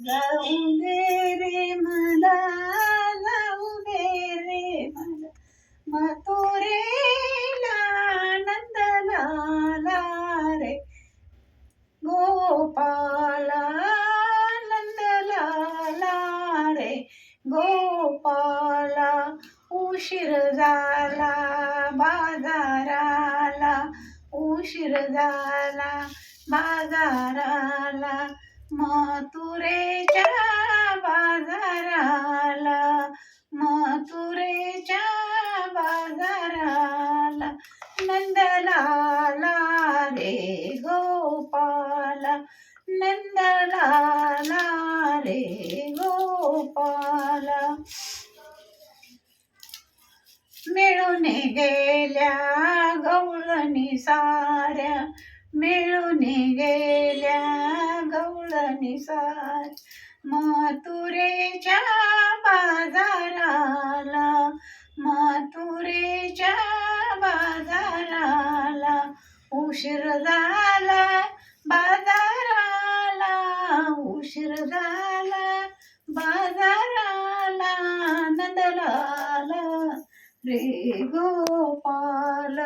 जाऊ दे रे मला, जाऊ दे रे मला, मथुरेला नंद लाला रे गोपाला, नंद लाला रे गोपाला. उशीर झाला बाजाराला, उशीर झाला बाजाराला, मथुरेच्या बाजाराला, मथुरेच्या बाजाराला. नंदलाला रे गोपाला, नंदलाला रे गोपाला. मिळून गेल्या गवळणी साऱ्या, मिळून गेल्या गवळणी साऱ्या, मथुरेच्या बाजाराला, मथुरेच्या बाजाराला. उशीर झाला बाजाराला, उशीर झाला बाजाराला. नंदलाला रे गोपाल,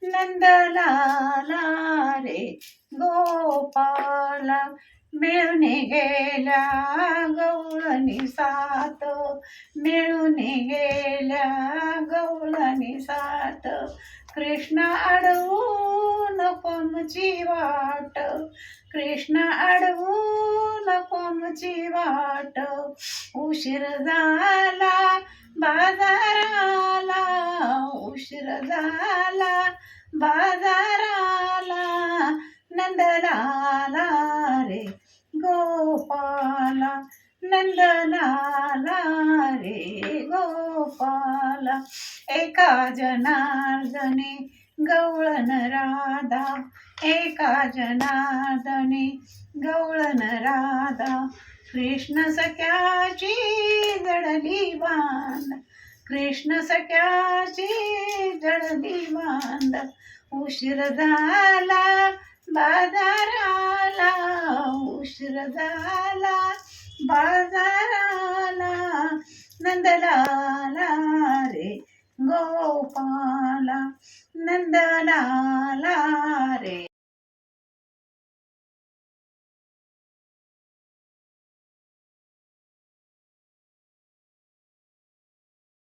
नंदलाला रे गोपाल. मिळून गेल्या गवळणी सात, मिळून गेल्या गवळणी सात. कृष्ण अडवून कोणची वाट, कृष्ण अडवून कोणची वाट. उशीर झाला बाजाराला, उशीर झाला बाजाराला. नंदलाला रे गोपाला, नंदलाला रे गोपाला. एका जनार्दने गवळण राधा, एका जनार्दने गवळण राधा. कृष्ण सख्याची जडली बांध, कृष्ण सख्याची जडली बांध. उशीर झाला बाजाराला, उशीर झाला बाजाराला. नंदलाला रे गोपाल.